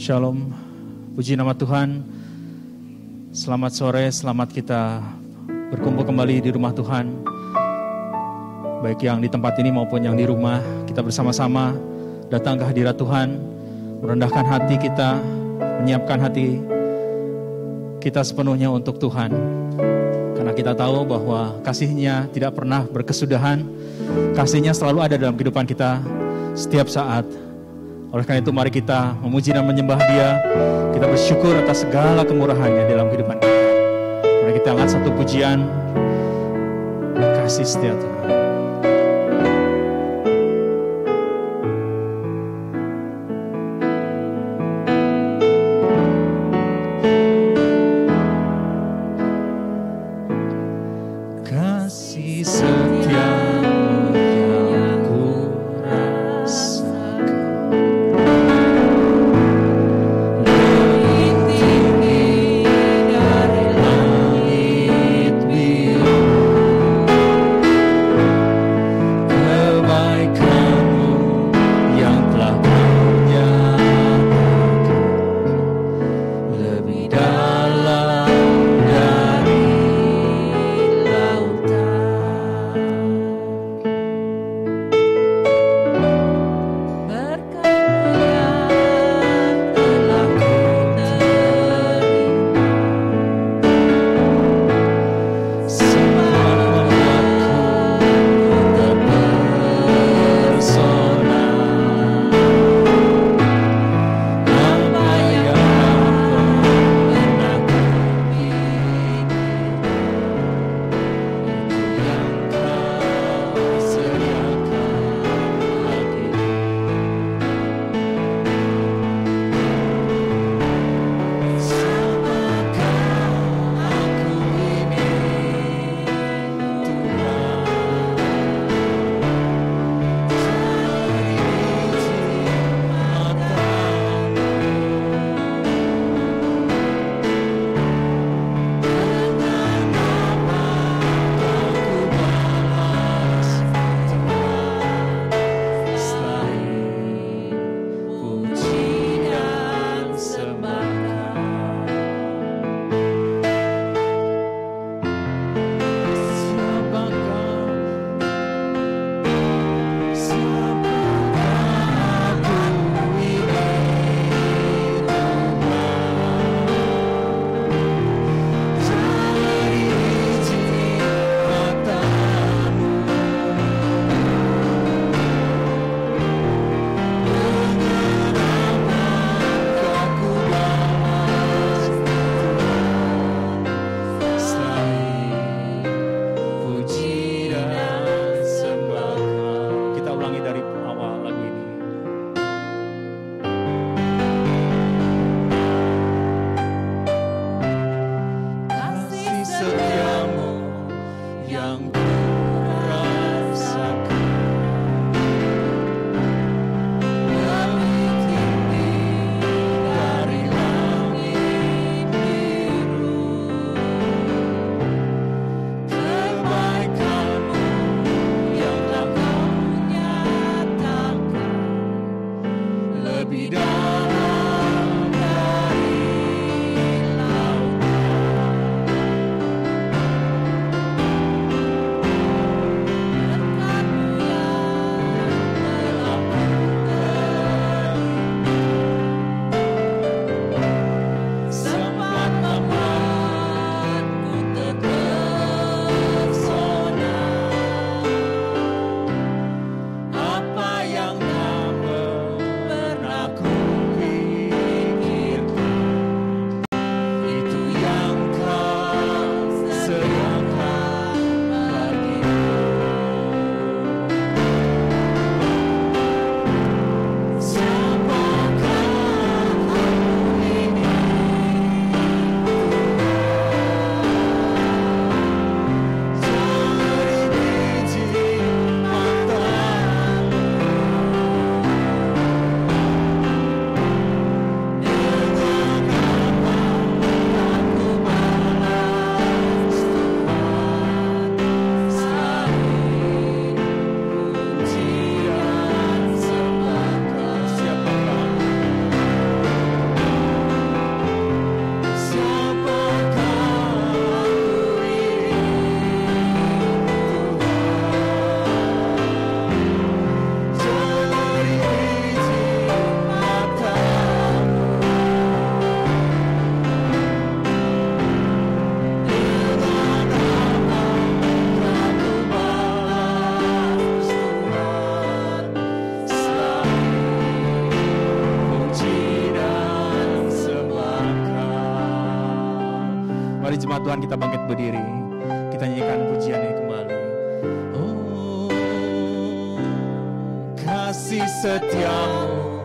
Shalom, puji nama Tuhan. Selamat sore, selamat kita berkumpul kembali di rumah Tuhan. Baik yang di tempat ini maupun yang di rumah, kita bersama-sama datang ke hadirat Tuhan, merendahkan hati kita, menyiapkan hati kita sepenuhnya untuk Tuhan. Karena kita tahu bahwa kasih-Nya tidak pernah berkesudahan, kasih-Nya selalu ada dalam kehidupan kita setiap saat. Oleh karena itu mari kita memuji dan menyembah Dia. Kita bersyukur atas segala kemurahan-Nya dalam kehidupan kita. Mari kita angkat satu pujian, kasih setia Tuhan. Tuhan, kita bangkit berdiri, kita nyanyikan pujian ini kembali. Oh, kasih setiamu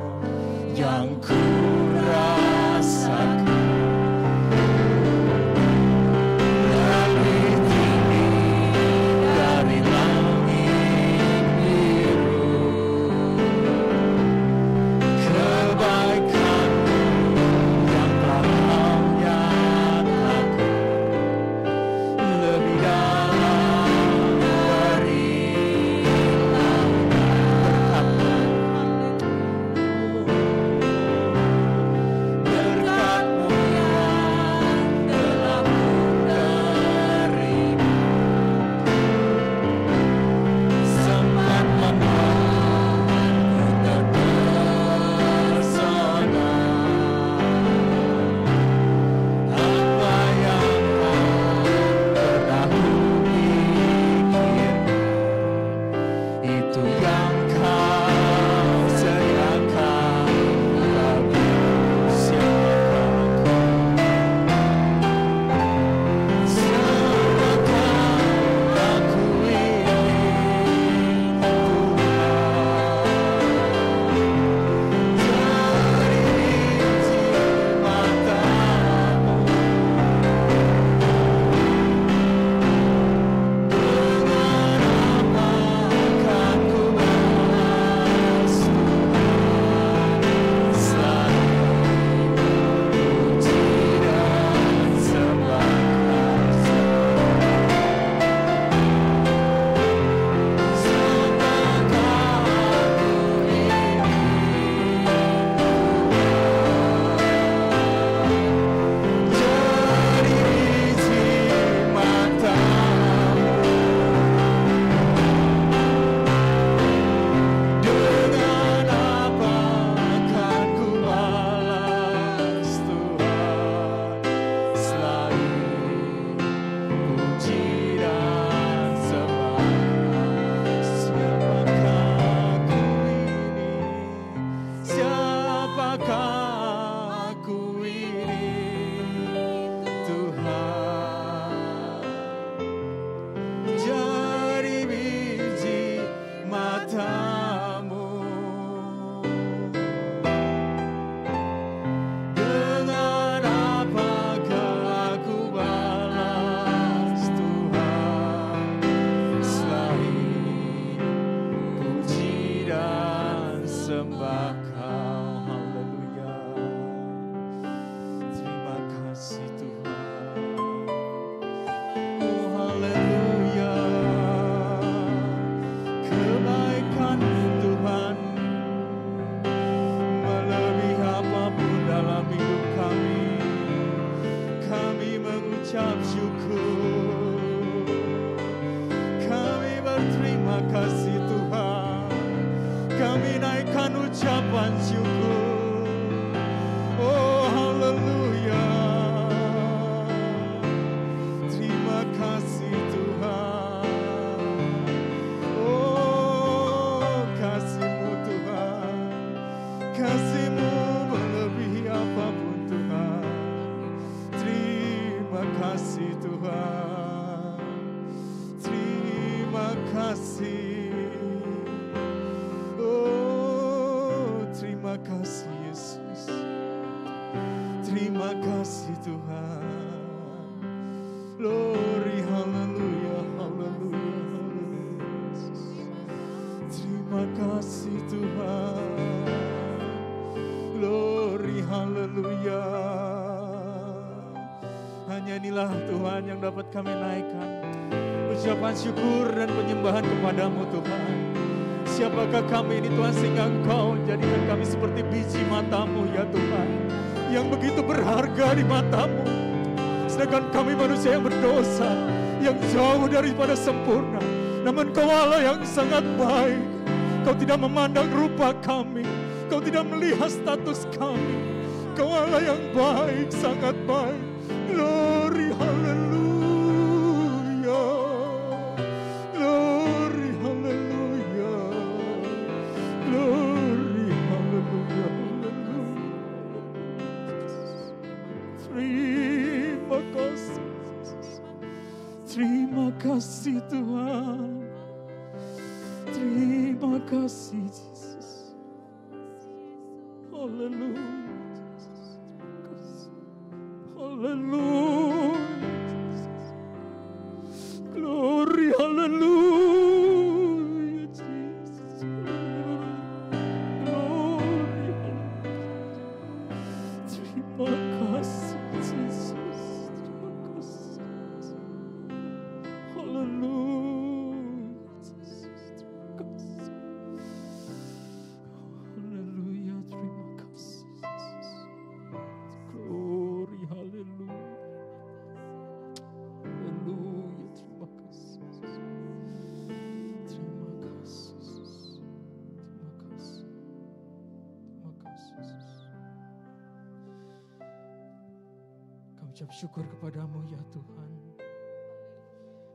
yang ku rasakan lebih tinggi dari langit biru. Kebaikanmu yang telah kau nyatakan lebih dalam dari berkat-Mu yang telah ku terima, sempat membuatku terpesona. Apa yang pernah kupikir, itu yang kau sediakan bagi siapapun. Siapakah aku ini, mengucap syukur. Kami berterima kasih Tuhan. Kami naikkan ucapan syukur. Oh haleluya. Terima kasih Tuhan. Oh kasih-Mu Tuhan. Kasih-Mu melebihi apapun Tuhan. Terima kasih Tuhan. Terima kasih. Oh terima kasih Yesus. Terima kasih Tuhan. Glory haleluya haleluya haleluya. Terima kasih Tuhan. Glory haleluya. Hanya inilah Tuhan yang dapat kami naikkan ucapan syukur dan penyembahan kepadamu Tuhan. Siapakah kami ini Tuhan sehingga Engkau jadikan kami seperti biji matamu ya Tuhan, yang begitu berharga di matamu. Sedangkan kami manusia yang berdosa, yang jauh daripada sempurna. Namun Kau Allah yang sangat baik. Kau tidak memandang rupa kami, Kau tidak melihat status kami. Kau Allah yang baik, sangat baik. Glory haleluya. Glory haleluya. Glory haleluya. Terima kasih. kasih Yesus. Haleluya. Haleluya. Glory, haleluya Jesus. Glory, haleluya. Terima kasih Jesus. Terima kasih. Haleluya Jesus. Terima kasih. Haleluya, terima kasih Jesus. Glory, haleluya. Haleluya, terima kasih. Terima kasih. Terima kasih. Terima kasih. Kami ucap syukur kepadamu ya Tuhan.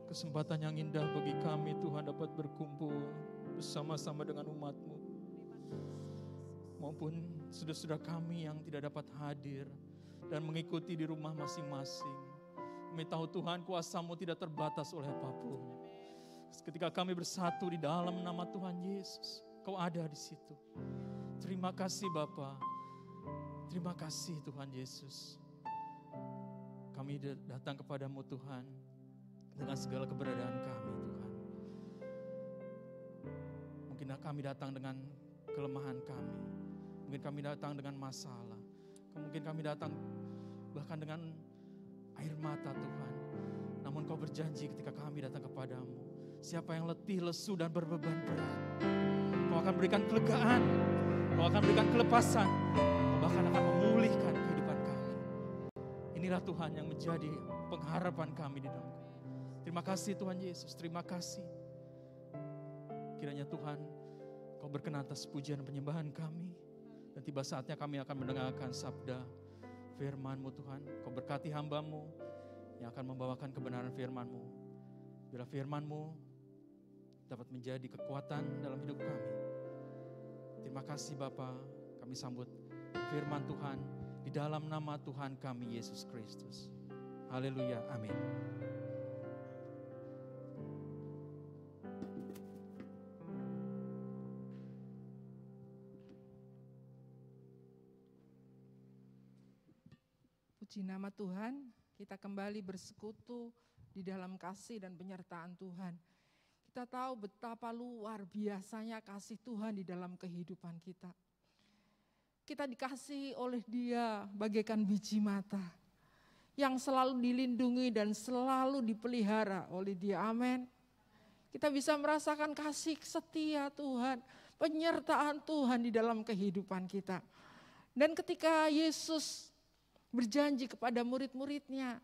Kesempatan yang indah bagi kami Tuhan dapat berkumpul bersama-sama dengan umat-Mu. Maupun saudara-saudara kami yang tidak dapat hadir dan mengikuti di rumah masing-masing. Kami tahu Tuhan kuasa-Mu tidak terbatas oleh apapun. Ketika kami bersatu di dalam nama Tuhan Yesus, Kau ada di situ. Terima kasih Bapa. Terima kasih Tuhan Yesus. Kami datang kepadamu Tuhan dengan segala keberadaan kami Tuhan. Mungkin kami datang dengan kelemahan kami. Mungkin kami datang dengan masalah. Mungkin kami datang bahkan dengan air mata Tuhan. Namun Kau berjanji ketika kami datang kepadamu, siapa yang letih, lesu dan berbeban berat, Kau akan berikan kelegaan, Kau akan berikan kelepasan, Kau bahkan akan memulihkan kehidupan kami. Inilah Tuhan yang menjadi pengharapan kami di dalam. Terima kasih Tuhan Yesus, terima kasih. Kiranya Tuhan Kau berkenan atas pujian dan penyembahan kami. Dan tiba saatnya kami akan mendengarkan sabda firman-Mu Tuhan. Kau berkati hamba-Mu yang akan membawakan kebenaran firman-Mu. Bila firman-Mu dapat menjadi kekuatan dalam hidup kami. Terima kasih Bapa, kami sambut firman Tuhan di dalam nama Tuhan kami Yesus Kristus. Haleluya, amin. Puji nama Tuhan, kita kembali bersekutu di dalam kasih dan penyertaan Tuhan. Kita tahu betapa luar biasanya kasih Tuhan di dalam kehidupan kita. Kita dikasihi oleh Dia bagaikan biji mata yang selalu dilindungi dan selalu dipelihara oleh Dia. Amin. Kita bisa merasakan kasih setia Tuhan, penyertaan Tuhan di dalam kehidupan kita. Dan ketika Yesus berjanji kepada murid-muridnya,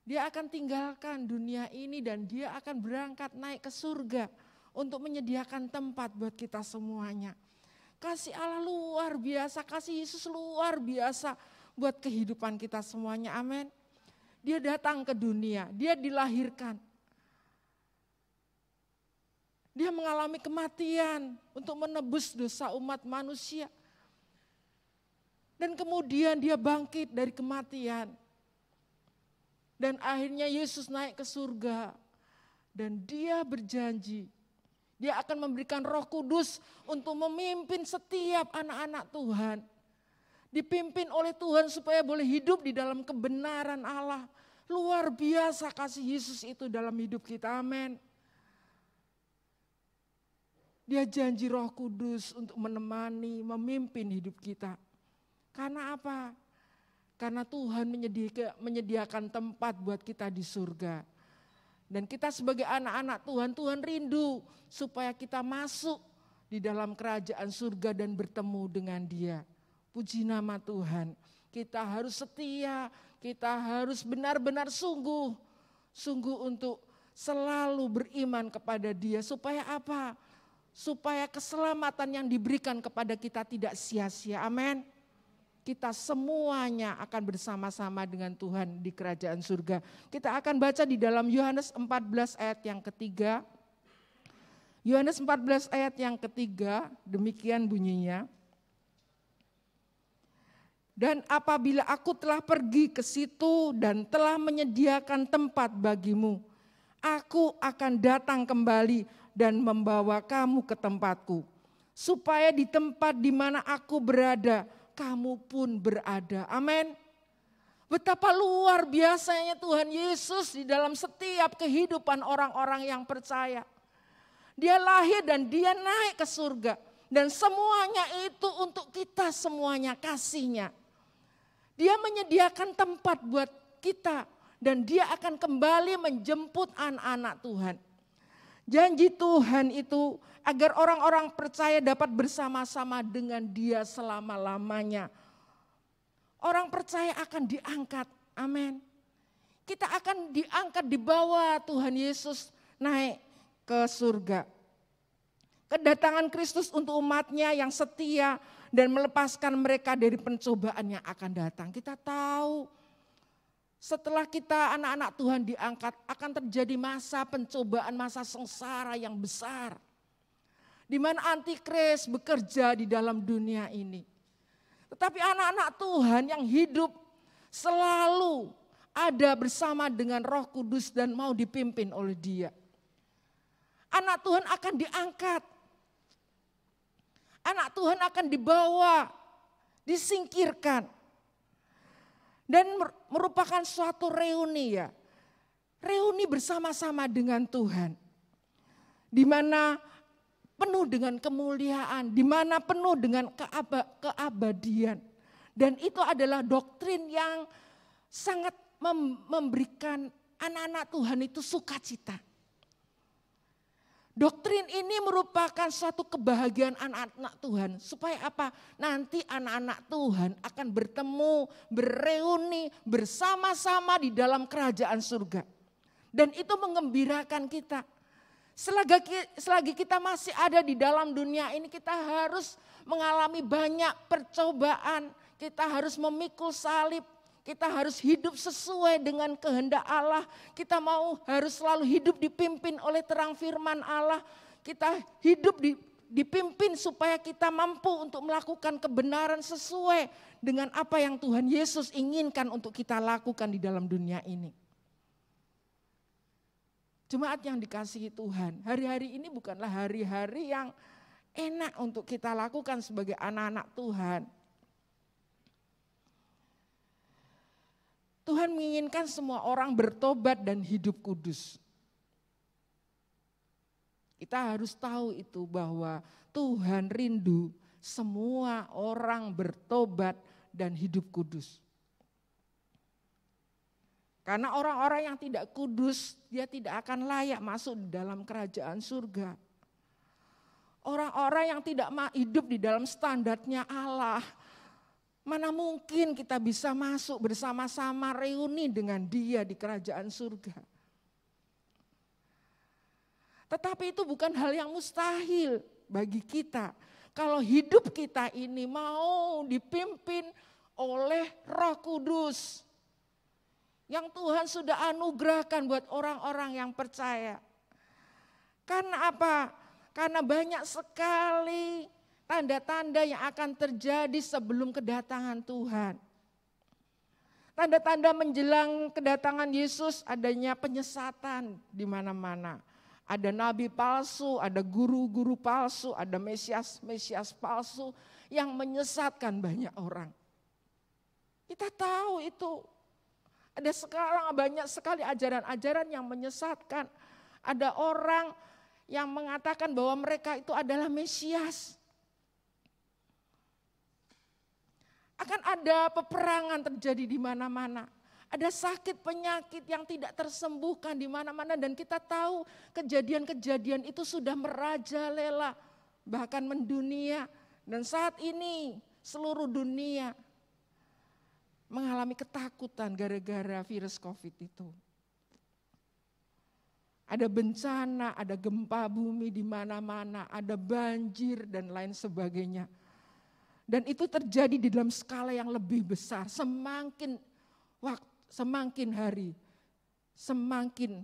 Dia akan tinggalkan dunia ini dan Dia akan berangkat naik ke surga untuk menyediakan tempat buat kita semuanya. Kasih Allah luar biasa, kasih Yesus luar biasa buat kehidupan kita semuanya, amin. Dia datang ke dunia, Dia dilahirkan. Dia mengalami kematian untuk menebus dosa umat manusia. Dan kemudian Dia bangkit dari kematian. Dan akhirnya Yesus naik ke surga. Dan Dia berjanji, Dia akan memberikan Roh Kudus untuk memimpin setiap anak-anak Tuhan. Dipimpin oleh Tuhan supaya boleh hidup di dalam kebenaran Allah. Luar biasa kasih Yesus itu dalam hidup kita, amin. Dia janji Roh Kudus untuk menemani, memimpin hidup kita. Karena apa? Karena Tuhan menyediakan tempat buat kita di surga. Dan kita sebagai anak-anak Tuhan, Tuhan rindu supaya kita masuk di dalam kerajaan surga dan bertemu dengan Dia. Puji nama Tuhan. Kita harus setia, kita harus benar-benar sungguh untuk selalu beriman kepada Dia. Supaya apa? Supaya keselamatan yang diberikan kepada kita tidak sia-sia. Amin. Kita semuanya akan bersama-sama dengan Tuhan di kerajaan surga. Kita akan baca di dalam Yohanes 14 ayat yang ketiga. Yohanes 14 ayat yang ketiga, demikian bunyinya. Dan apabila aku telah pergi ke situ dan telah menyediakan tempat bagimu, aku akan datang kembali dan membawa kamu ke tempatku, supaya di tempat di mana aku berada, kamu pun berada. Amin. Betapa luar biasanya Tuhan Yesus di dalam setiap kehidupan orang-orang yang percaya. Dia lahir dan dia naik ke surga. Dan semuanya itu untuk kita semuanya kasihnya. Dia menyediakan tempat buat kita. Dan dia akan kembali menjemput anak-anak Tuhan. Janji Tuhan itu agar orang-orang percaya dapat bersama-sama dengan dia selama-lamanya. Orang percaya akan diangkat, amin. Kita akan diangkat di bawah Tuhan Yesus naik ke surga. Kedatangan Kristus untuk umatnya yang setia dan melepaskan mereka dari pencobaan yang akan datang. Kita tahu setelah kita anak-anak Tuhan diangkat akan terjadi masa pencobaan, masa sengsara yang besar. Di mana antikris bekerja di dalam dunia ini. Tetapi anak-anak Tuhan yang hidup selalu ada bersama dengan Roh Kudus dan mau dipimpin oleh Dia. Anak Tuhan akan diangkat. Anak Tuhan akan dibawa, disingkirkan. Dan merupakan suatu reuni ya. Reuni bersama-sama dengan Tuhan. Di mana penuh dengan kemuliaan, di mana penuh dengan keabadian. Dan itu adalah doktrin yang sangat memberikan anak-anak Tuhan itu sukacita. Doktrin ini merupakan suatu kebahagiaan anak-anak Tuhan. Supaya apa? Nanti anak-anak Tuhan akan bertemu, bereuni bersama-sama di dalam kerajaan surga. Dan itu mengembirakan kita. Selagi kita masih ada di dalam dunia ini, kita harus mengalami banyak percobaan. Kita harus memikul salib. Kita harus hidup sesuai dengan kehendak Allah. Kita harus selalu hidup dipimpin oleh terang firman Allah. Kita hidup dipimpin supaya kita mampu untuk melakukan kebenaran sesuai dengan apa yang Tuhan Yesus inginkan untuk kita lakukan di dalam dunia ini. Jemaat yang dikasihi Tuhan, hari-hari ini bukanlah hari-hari yang enak untuk kita lakukan sebagai anak-anak Tuhan. Tuhan menginginkan semua orang bertobat dan hidup kudus. Kita harus tahu itu bahwa Tuhan rindu semua orang bertobat dan hidup kudus. Karena orang-orang yang tidak kudus, dia tidak akan layak masuk di dalam kerajaan surga. Orang-orang yang tidak hidup di dalam standarnya Allah, mana mungkin kita bisa masuk bersama-sama reuni dengan dia di kerajaan surga. Tetapi itu bukan hal yang mustahil bagi kita. Kalau hidup kita ini mau dipimpin oleh Roh Kudus. Yang Tuhan sudah anugerahkan buat orang-orang yang percaya. Karena apa? Karena banyak sekali tanda-tanda yang akan terjadi sebelum kedatangan Tuhan. Tanda-tanda menjelang kedatangan Yesus adanya penyesatan di mana-mana. Ada nabi palsu, ada guru-guru palsu, ada mesias palsu yang menyesatkan banyak orang. Kita tahu itu. Ada sekarang banyak sekali ajaran-ajaran yang menyesatkan. Ada orang yang mengatakan bahwa mereka itu adalah Mesias. Akan ada peperangan terjadi di mana-mana. Ada sakit penyakit yang tidak tersembuhkan di mana-mana. Dan kita tahu kejadian-kejadian itu sudah merajalela. Bahkan mendunia. Dan saat ini seluruh dunia mengalami ketakutan gara-gara virus COVID itu. Ada bencana, ada gempa bumi di mana-mana, ada banjir dan lain sebagainya. Dan itu terjadi di dalam skala yang lebih besar. Semakin hari, semakin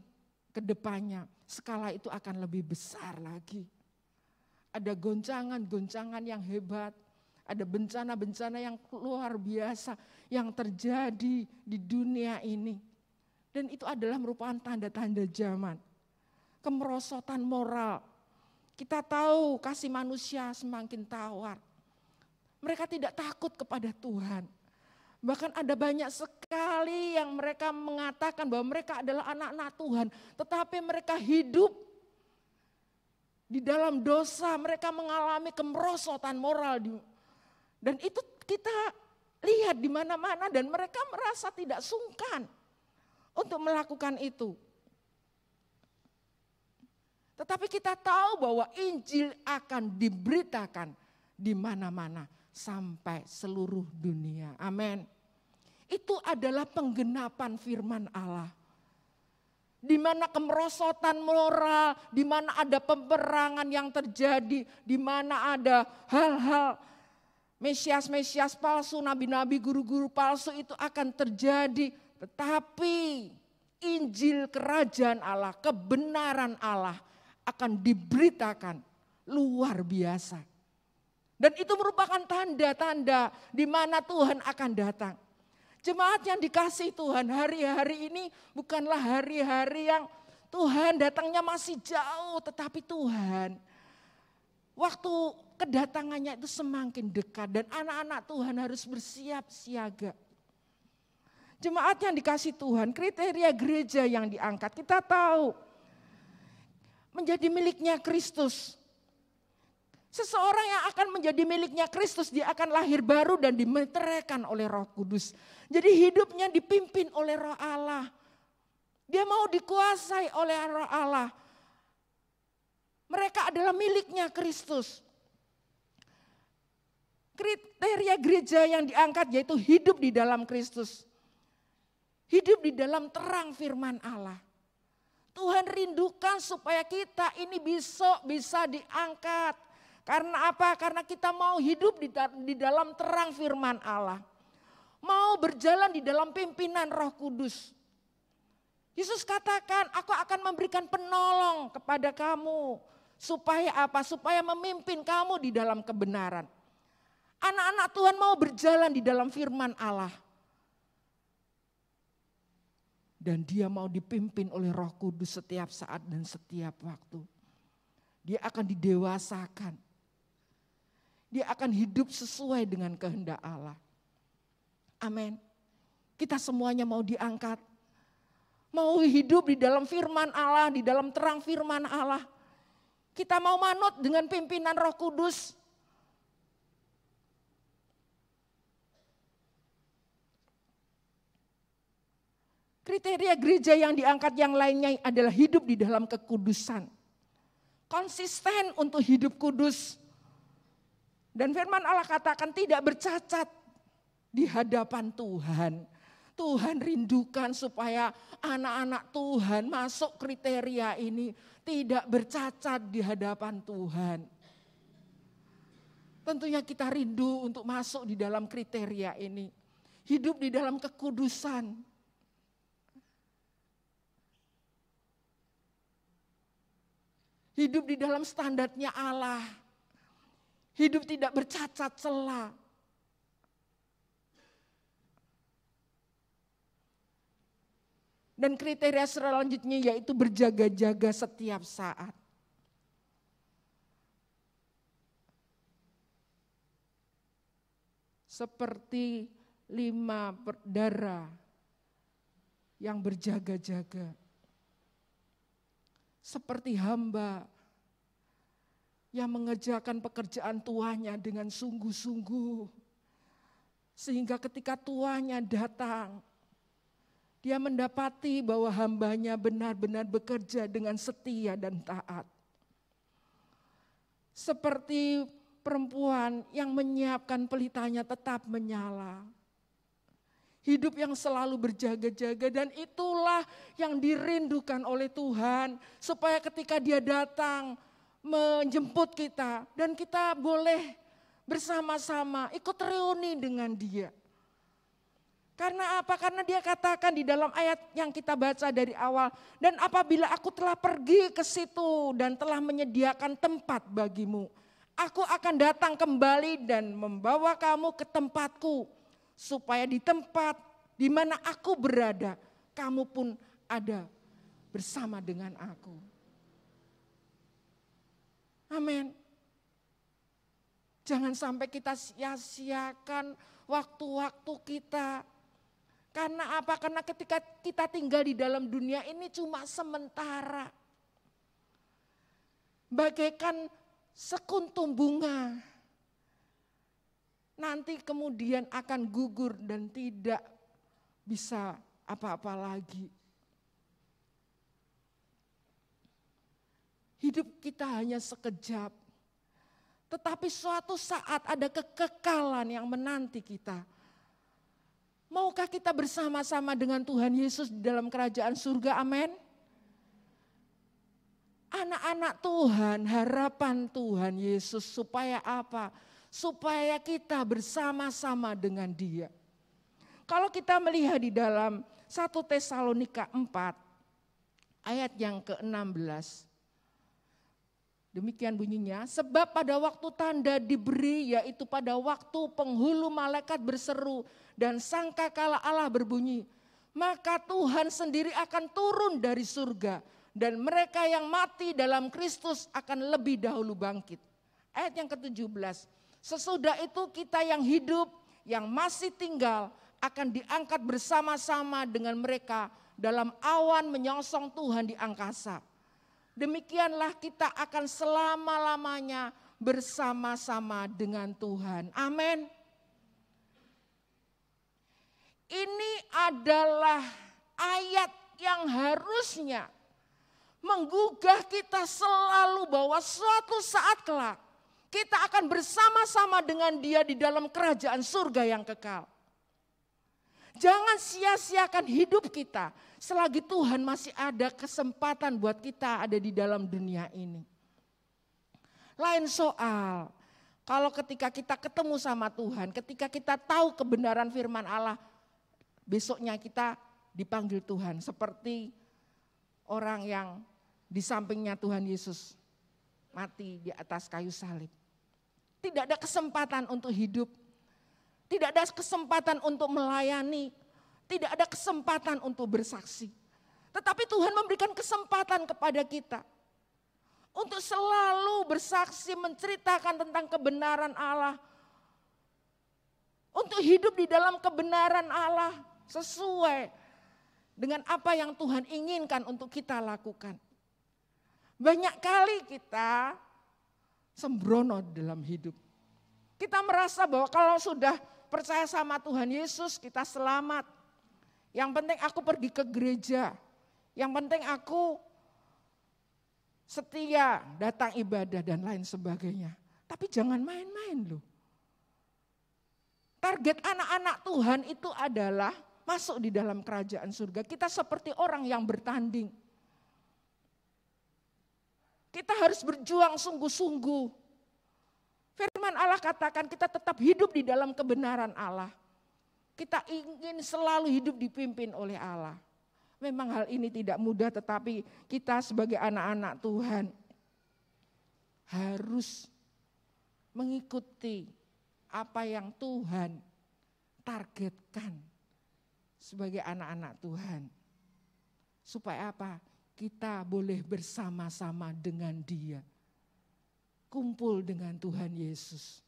ke depannya skala itu akan lebih besar lagi. Ada goncangan-goncangan yang hebat. Ada bencana-bencana yang luar biasa yang terjadi di dunia ini. Dan itu adalah merupakan tanda-tanda zaman. Kemerosotan moral. Kita tahu kasih manusia semakin tawar. Mereka tidak takut kepada Tuhan. Bahkan ada banyak sekali yang mereka mengatakan bahwa mereka adalah anak-anak Tuhan. Tetapi mereka hidup di dalam dosa, mereka mengalami kemerosotan moral. Dan itu kita lihat di mana-mana dan mereka merasa tidak sungkan untuk melakukan itu. Tetapi kita tahu bahwa Injil akan diberitakan di mana-mana sampai seluruh dunia. Amin. Itu adalah penggenapan firman Allah. Di mana kemerosotan moral, di mana ada peperangan yang terjadi, di mana ada hal-hal Mesias-Mesias palsu, nabi-nabi, guru-guru palsu itu akan terjadi. Tetapi Injil kerajaan Allah, kebenaran Allah akan diberitakan luar biasa. Dan itu merupakan tanda-tanda di mana Tuhan akan datang. Jemaat yang dikasihi Tuhan, hari-hari ini bukanlah hari-hari yang Tuhan datangnya masih jauh. Tetapi Tuhan, waktu kedatangannya itu semakin dekat. Dan anak-anak Tuhan harus bersiap siaga. Jemaat yang dikasihi Tuhan, kriteria gereja yang diangkat, kita tahu menjadi miliknya Kristus. Seseorang yang akan menjadi miliknya Kristus, dia akan lahir baru dan dimeteraikan oleh Roh Kudus. Jadi hidupnya dipimpin oleh Roh Allah. Dia mau dikuasai oleh Roh Allah. Mereka adalah miliknya Kristus. Kriteria gereja yang diangkat yaitu hidup di dalam Kristus. Hidup di dalam terang firman Allah. Tuhan rindukan supaya kita ini bisa diangkat. Karena apa? Karena kita mau hidup di dalam terang firman Allah. Mau berjalan di dalam pimpinan Roh Kudus. Yesus katakan, aku akan memberikan penolong kepada kamu. Supaya apa? Supaya memimpin kamu di dalam kebenaran. Anak-anak Tuhan mau berjalan di dalam firman Allah. Dan dia mau dipimpin oleh Roh Kudus setiap saat dan setiap waktu. Dia akan didewasakan. Dia akan hidup sesuai dengan kehendak Allah. Amin. Kita semuanya mau diangkat. Mau hidup di dalam firman Allah, di dalam terang firman Allah. Kita mau manut dengan pimpinan Roh Kudus. Kriteria gereja yang diangkat yang lainnya adalah hidup di dalam kekudusan. Konsisten untuk hidup kudus. Dan firman Allah katakan tidak bercacat di hadapan Tuhan. Tuhan rindukan supaya anak-anak Tuhan masuk kriteria ini. Tidak bercacat di hadapan Tuhan. Tentunya kita rindu untuk masuk di dalam kriteria ini. Hidup di dalam kekudusan. Hidup di dalam standarnya Allah. Hidup tidak bercacat celah. Dan kriteria selanjutnya yaitu berjaga-jaga setiap saat. Seperti 5 berdarah yang berjaga-jaga. Seperti hamba yang mengerjakan pekerjaan tuannya dengan sungguh-sungguh. Sehingga ketika tuannya datang, dia mendapati bahwa hambanya benar-benar bekerja dengan setia dan taat. Seperti perempuan yang menyiapkan pelitanya tetap menyala. Hidup yang selalu berjaga-jaga dan itulah yang dirindukan oleh Tuhan. Supaya ketika dia datang menjemput kita dan kita boleh bersama-sama ikut reuni dengan dia. Karena apa? Karena dia katakan di dalam ayat yang kita baca dari awal. Dan apabila aku telah pergi ke situ dan telah menyediakan tempat bagimu. Aku akan datang kembali dan membawa kamu ke tempatku. Supaya di tempat di mana aku berada, kamu pun ada bersama dengan aku. Amin. Jangan sampai kita sia-siakan waktu-waktu kita. Karena apa? Karena ketika kita tinggal di dalam dunia ini cuma sementara. Bagaikan sekuntum bunga. Nanti kemudian akan gugur dan tidak bisa apa-apa lagi. Hidup kita hanya sekejap. Tetapi suatu saat ada kekekalan yang menanti kita. Maukah kita bersama-sama dengan Tuhan Yesus di dalam kerajaan surga? Amin. Anak-anak Tuhan, harapan Tuhan Yesus supaya apa? Supaya kita bersama-sama dengan Dia. Kalau kita melihat di dalam 1 Tesalonika 4 ayat yang ke-16. Demikian bunyinya, sebab pada waktu tanda diberi, yaitu pada waktu penghulu malaikat berseru dan sangkakala Allah berbunyi, maka Tuhan sendiri akan turun dari surga dan mereka yang mati dalam Kristus akan lebih dahulu bangkit. Ayat yang ke-17, sesudah itu kita yang hidup, yang masih tinggal akan diangkat bersama-sama dengan mereka dalam awan menyongsong Tuhan di angkasa. Demikianlah kita akan selama-lamanya bersama-sama dengan Tuhan. Amin. Ini adalah ayat yang harusnya menggugah kita selalu bahwa suatu saat kelak kita akan bersama-sama dengan Dia di dalam kerajaan surga yang kekal. Jangan sia-siakan hidup kita selagi Tuhan masih ada kesempatan buat kita ada di dalam dunia ini. Lain soal, kalau ketika kita ketemu sama Tuhan, ketika kita tahu kebenaran firman Allah, besoknya kita dipanggil Tuhan seperti orang yang di sampingnya Tuhan Yesus mati di atas kayu salib. Tidak ada kesempatan untuk hidup. Tidak ada kesempatan untuk melayani, tidak ada kesempatan untuk bersaksi. Tetapi Tuhan memberikan kesempatan kepada kita untuk selalu bersaksi, menceritakan tentang kebenaran Allah. Untuk hidup di dalam kebenaran Allah sesuai dengan apa yang Tuhan inginkan untuk kita lakukan. Banyak kali kita sembrono dalam hidup. Kita merasa bahwa kalau sudah percaya sama Tuhan Yesus, kita selamat. Yang penting aku pergi ke gereja. Yang penting aku setia datang ibadah dan lain sebagainya. Tapi jangan main-main loh. Target anak-anak Tuhan itu adalah masuk di dalam kerajaan surga. Kita seperti orang yang bertanding. Kita harus berjuang sungguh-sungguh. Firman Allah katakan kita tetap hidup di dalam kebenaran Allah. Kita ingin selalu hidup dipimpin oleh Allah. Memang hal ini tidak mudah, tetapi kita sebagai anak-anak Tuhan harus mengikuti apa yang Tuhan targetkan sebagai anak-anak Tuhan. Supaya apa? Kita boleh bersama-sama dengan Dia. Kumpul dengan Tuhan Yesus.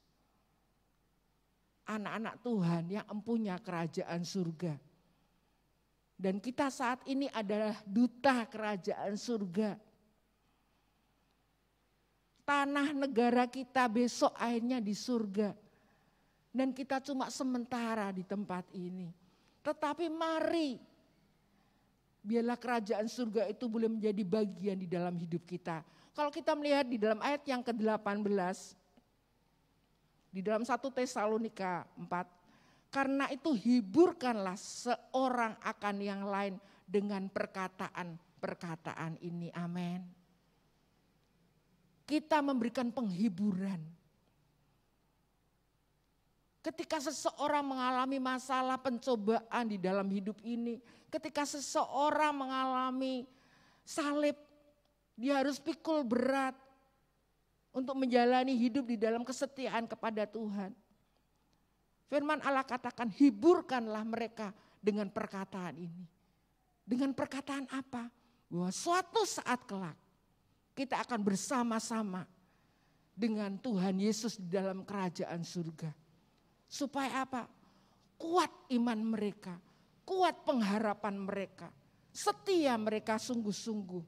Anak-anak Tuhan yang empunya kerajaan surga. Dan kita saat ini adalah duta kerajaan surga. Tanah negara kita besok akhirnya di surga. Dan kita cuma sementara di tempat ini. Tetapi mari, biarlah kerajaan surga itu boleh menjadi bagian di dalam hidup kita. Kalau kita melihat di dalam ayat yang ke-18, di dalam 1 Tesalonika 4, karena itu hiburkanlah seorang akan yang lain dengan perkataan-perkataan ini. Amin. Kita memberikan penghiburan. Ketika seseorang mengalami masalah pencobaan di dalam hidup ini, ketika seseorang mengalami salib, dia harus pikul berat untuk menjalani hidup di dalam kesetiaan kepada Tuhan. Firman Allah katakan, hiburkanlah mereka dengan perkataan ini. Dengan perkataan apa? Bahwa suatu saat kelak kita akan bersama-sama dengan Tuhan Yesus di dalam kerajaan surga. Supaya apa? Kuat iman mereka, kuat pengharapan mereka, setia mereka sungguh-sungguh.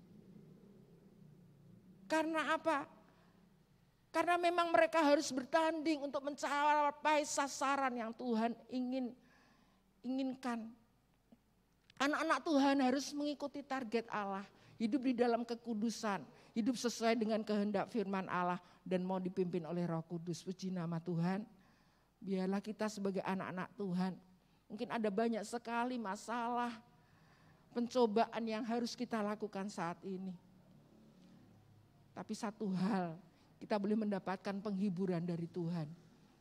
Karena apa? Karena memang mereka harus bertanding untuk mencapai sasaran yang Tuhan inginkan. Anak-anak Tuhan harus mengikuti target Allah, hidup di dalam kekudusan, hidup sesuai dengan kehendak firman Allah dan mau dipimpin oleh Roh Kudus. Puji nama Tuhan. Biarlah kita sebagai anak-anak Tuhan, mungkin ada banyak sekali masalah, pencobaan yang harus kita lakukan saat ini. Tapi satu hal, kita boleh mendapatkan penghiburan dari Tuhan.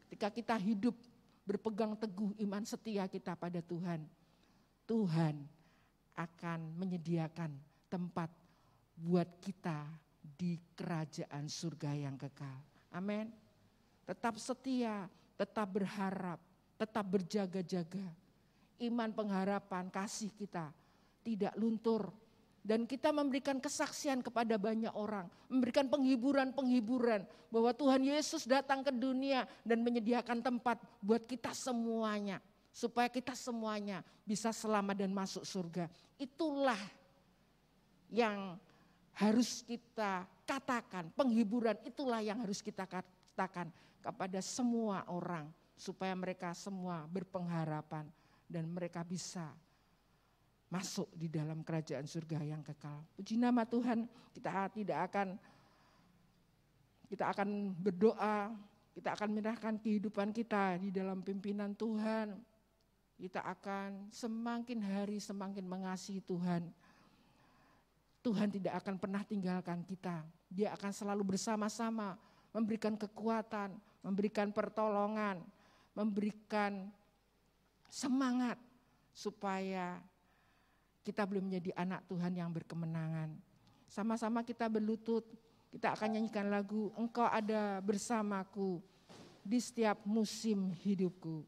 Ketika kita hidup berpegang teguh iman setia kita pada Tuhan, Tuhan akan menyediakan tempat buat kita di kerajaan surga yang kekal. Amin. Tetap setia, tetap berharap, tetap berjaga-jaga. Iman, pengharapan, kasih kita tidak luntur. Dan kita memberikan kesaksian kepada banyak orang, memberikan penghiburan-penghiburan bahwa Tuhan Yesus datang ke dunia dan menyediakan tempat buat kita semuanya. Supaya kita semuanya bisa selamat dan masuk surga. Itulah yang harus kita katakan, penghiburan itulah yang harus kita katakan kepada semua orang. Supaya mereka semua berpengharapan dan mereka bisa masuk di dalam kerajaan surga yang kekal. Puji nama Tuhan, kita akan berdoa, kita akan menyerahkan kehidupan kita di dalam pimpinan Tuhan. Kita akan semakin hari semakin mengasihi Tuhan. Tuhan tidak akan pernah tinggalkan kita. Dia akan selalu bersama-sama, memberikan kekuatan, memberikan pertolongan, memberikan semangat supaya kita belum menjadi anak Tuhan yang berkemenangan. Sama-sama kita berlutut, kita akan nyanyikan lagu Engkau Ada Bersamaku di setiap musim hidupku.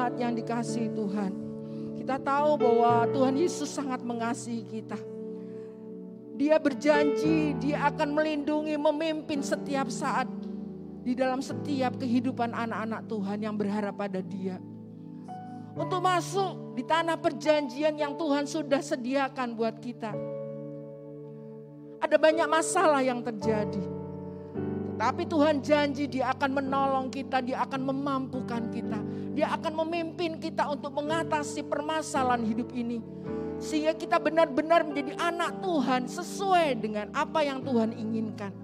jemaat yang dikasihi Tuhan, kita tahu bahwa Tuhan Yesus sangat mengasihi kita. Dia berjanji dia akan melindungi, memimpin setiap saat di dalam setiap kehidupan anak-anak Tuhan yang berharap pada Dia. Untuk masuk di tanah perjanjian yang Tuhan sudah sediakan buat kita. Ada banyak masalah yang terjadi. Tetapi Tuhan janji Dia akan menolong kita, Dia akan memampukan kita. Dia akan memimpin kita untuk mengatasi permasalahan hidup ini. Sehingga kita benar-benar menjadi anak Tuhan sesuai dengan apa yang Tuhan inginkan.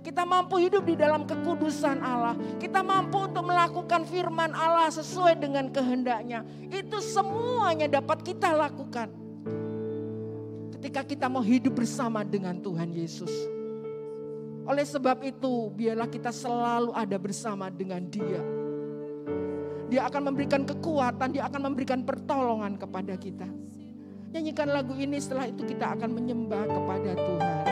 Kita mampu hidup di dalam kekudusan Allah. Kita mampu untuk melakukan firman Allah sesuai dengan kehendaknya. Itu semuanya dapat kita lakukan ketika kita mau hidup bersama dengan Tuhan Yesus. Oleh sebab itu, biarlah kita selalu ada bersama dengan Dia. Dia akan memberikan kekuatan, Dia akan memberikan pertolongan kepada kita. Nyanyikan lagu ini, setelah itu kita akan menyembah kepada Tuhan.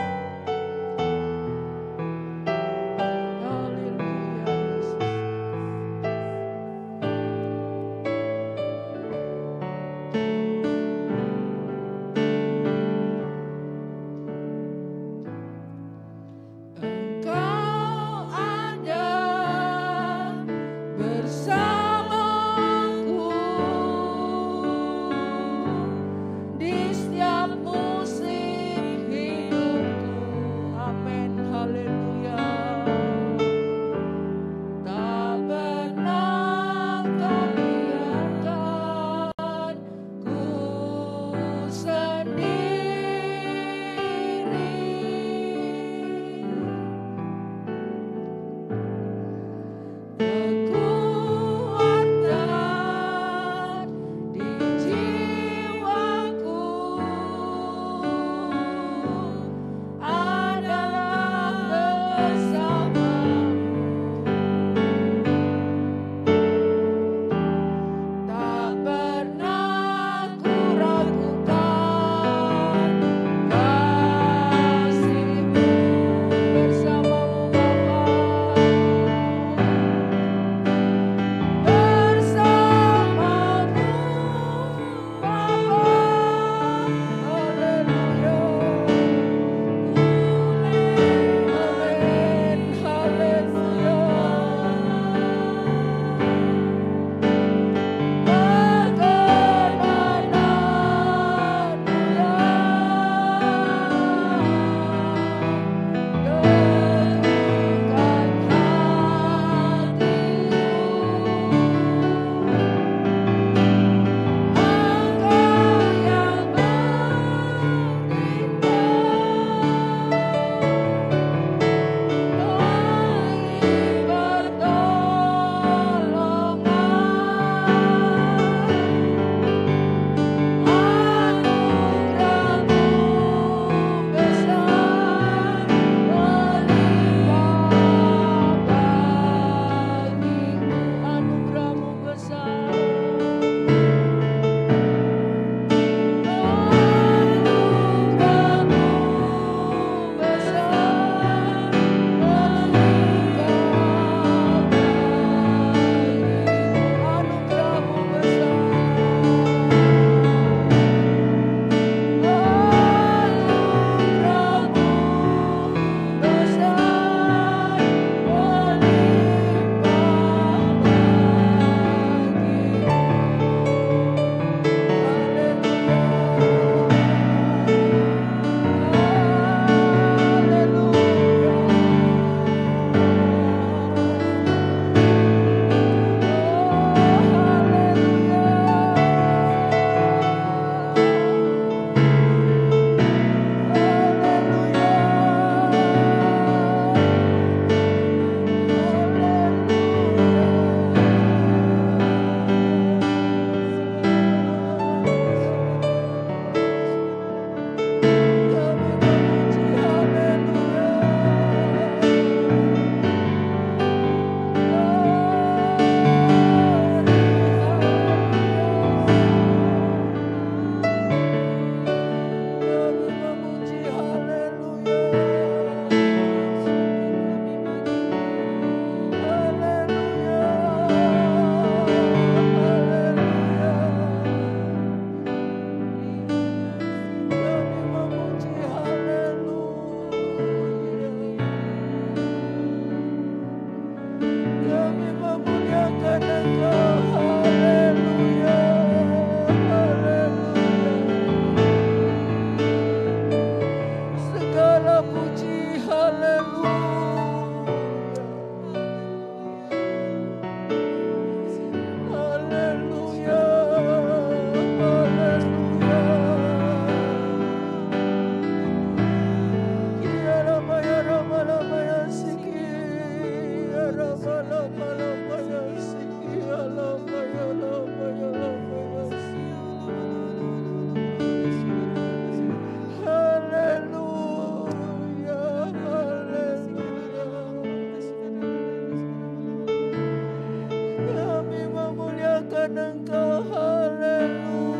memuliakan Engkau, haleluya.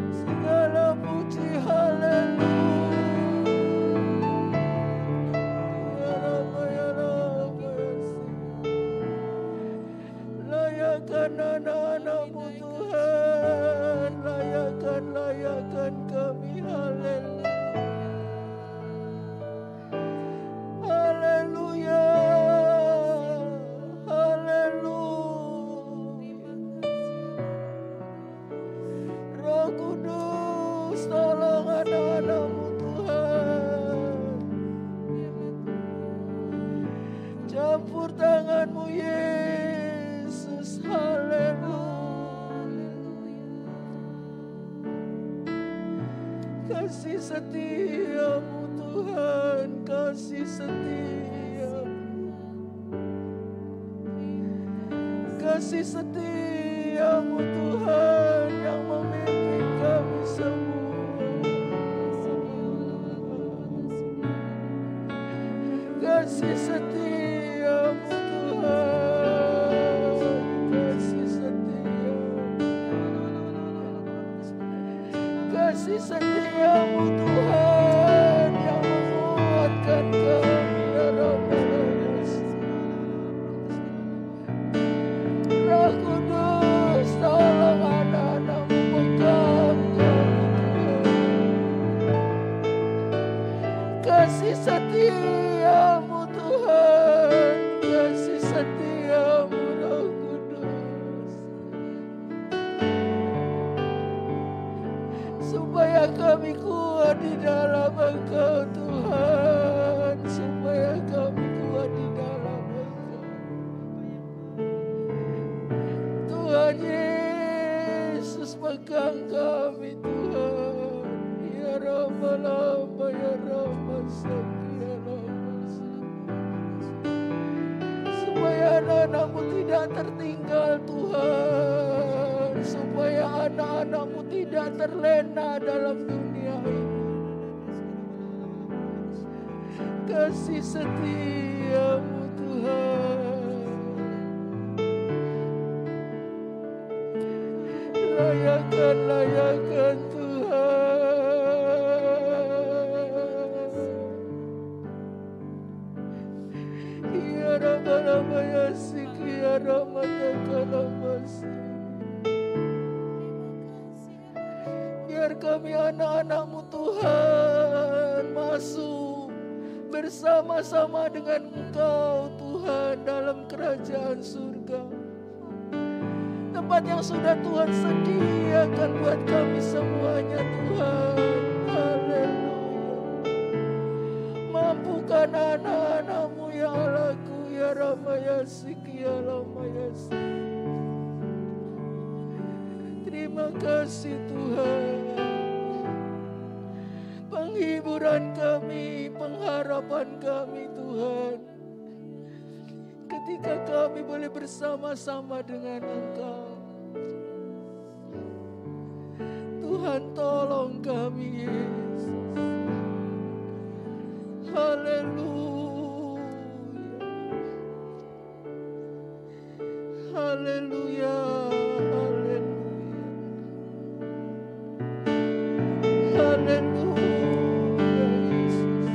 Segala puji, haleluya. Ya Rabbi, ya Rabbi, ya layakkan anak-anak-Mu Tuhan, layakkan kami, haleluya. Haleluya, haleluya. Roh Kudus, tolong anak-anak-Mu Tuhan. Campur tangan-Mu Yesus, haleluya. Kasih setia-Mu Tuhan, kasih setia-Mu. Kasih setia-Mu Tuhan yang memimpin kami semua. Kasih setia-Mu Tuhan, kasih setia-Mu. Kasih setia-Mu Tuhan yang menguatkan kami, ya Rabbi. Roh Kudus, tolong anak-anak-Mu pegang kami, Tuhan. Kasih setia-Mu Tuhan, kasih setia-Mu Roh Kudus. Supaya kami kuat di dalam Engkau, Tuhan. Supaya kami kuat di dalam Engkau. Tuhan Yesus, pegang kami, Tuhan. Ya Rama Lama, ya Rama Sakti, ya Rama Sakti. Supaya anak-anak-Mu tidak tertinggal, Tuhan. Supaya anak-anak-Mu tidak terlena dalam dunia ini. Kasih setia-Mu Tuhan. Layakkan Tuhan. Ya Rama ya Siki, ya Rama Takalamasi. Biar kami anak-anak-Mu Tuhan masuk bersama-sama dengan Engkau, Tuhan, dalam kerajaan surga. Tempat yang sudah Tuhan sediakan buat kami semuanya, Tuhan. Haleluya. Mampukan anak-anak-Mu, ya Allahku, ya Rama ya Siki, ya Rama ya Siki. Terima kasih, Tuhan. Penghiburan kami, pengharapan kami, Tuhan. Ketika kami boleh bersama-sama dengan Engkau. Tuhan, tolong kami, Yesus. Haleluya. Haleluya. Haleluya, Yesus.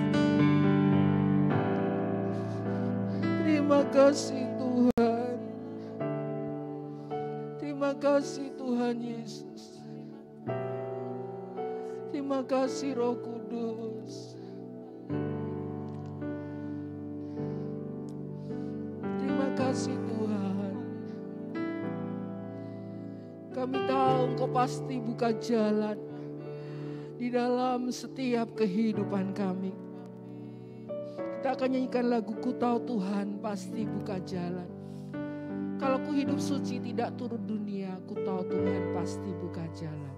Terima kasih, Tuhan. Terima kasih, Tuhan Yesus. Terima kasih, Roh Kudus. Terima kasih, Tuhan. Kami tahu Engkau pasti buka jalan di dalam setiap kehidupan kami. Kita akan nyanyikan lagu Ku Tahu Tuhan pasti buka jalan. Kalau ku hidup suci tidak turut dunia, ku tahu Tuhan pasti buka jalan.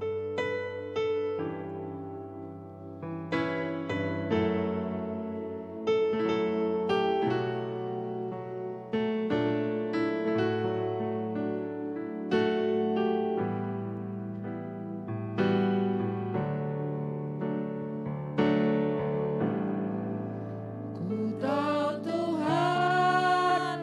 Ku tahu Tuhan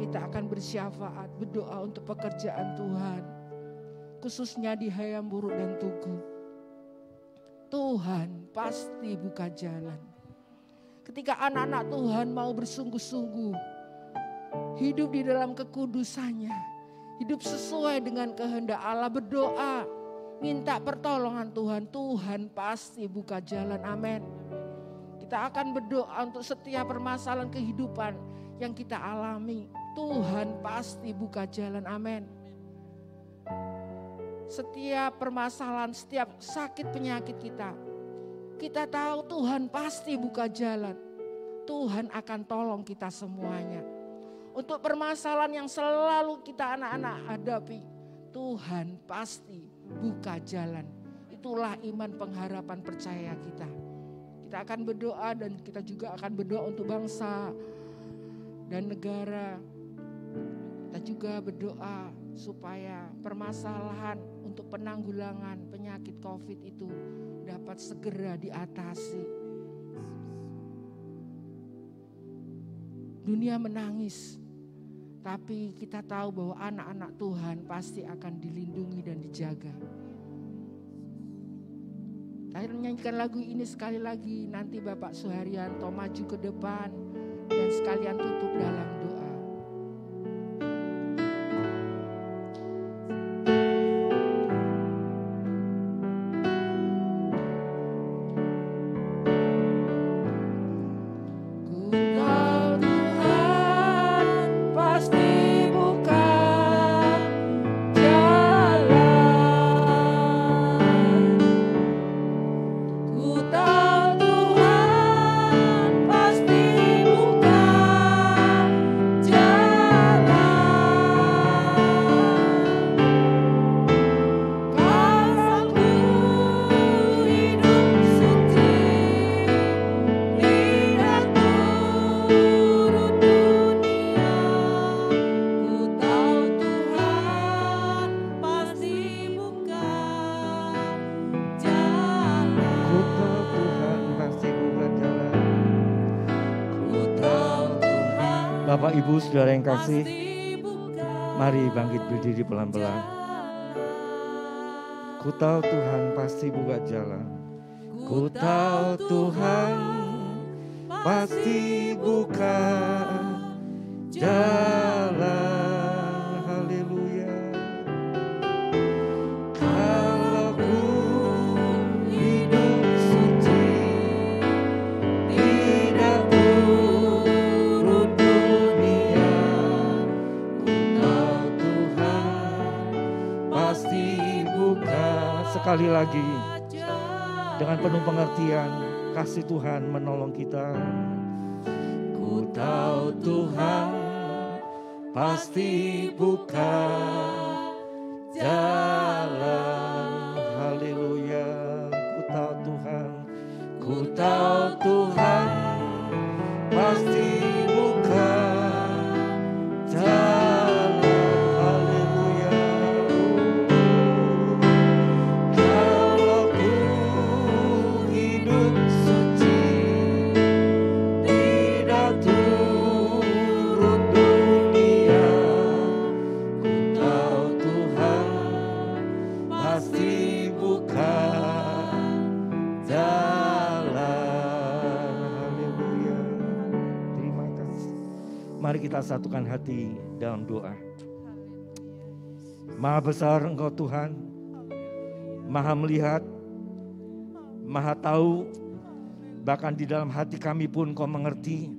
kita akan bersyafaat, berdoa untuk pekerjaan Tuhan. Khususnya di Hayam Buruk dan Tugu. Tuhan pasti buka jalan. Ketika anak-anak Tuhan mau bersungguh-sungguh, hidup di dalam kekudusannya, hidup sesuai dengan kehendak Allah, berdoa, minta pertolongan Tuhan, Tuhan pasti buka jalan. Amin. Kita akan berdoa untuk setiap permasalahan kehidupan yang kita alami. Tuhan pasti buka jalan. Amin. Setiap permasalahan, setiap sakit penyakit kita tahu Tuhan pasti buka jalan. Tuhan akan tolong kita semuanya. Untuk permasalahan yang selalu kita anak-anak hadapi, Tuhan pasti buka jalan. Itulah iman, pengharapan, percaya kita. Kita akan berdoa dan kita juga akan berdoa untuk bangsa dan negara. Kita juga berdoa supaya permasalahan untuk penanggulangan penyakit COVID itu dapat segera diatasi. Dunia menangis, tapi kita tahu bahwa anak-anak Tuhan pasti akan dilindungi dan dijaga. Saya menyanyikan lagu ini sekali lagi, nanti Bapak Suharyanto maju ke depan dan sekalian tutup dalam doa. Bapak Ibu Saudara yang kasih, mari bangkit berdiri pelan-pelan. Ku tahu Tuhan pasti buka jalan. Ku tahu Tuhan pasti buka jalan. Haleluya. Kalau ku hidup suci, tidak turut dunia. Ku tahu Tuhan pasti buka. Sekali lagi, dengan penuh pengertian, kasih Tuhan menolong kita. Ku tahu Tuhan pasti buka jalan. Haleluya. Ku tahu Tuhan, ku tahu Tuhan pasti buka jalan. Haleluya. Kalau ku hidup suci, tidak turut dunia. Ku tahu Tuhan pasti buka jalan. Haleluya. Terima kasih. Mari kita satukan hati dalam doa. Maha besar Engkau Tuhan, Maha melihat, Maha tahu, bahkan di dalam hati kami pun Engkau mengerti.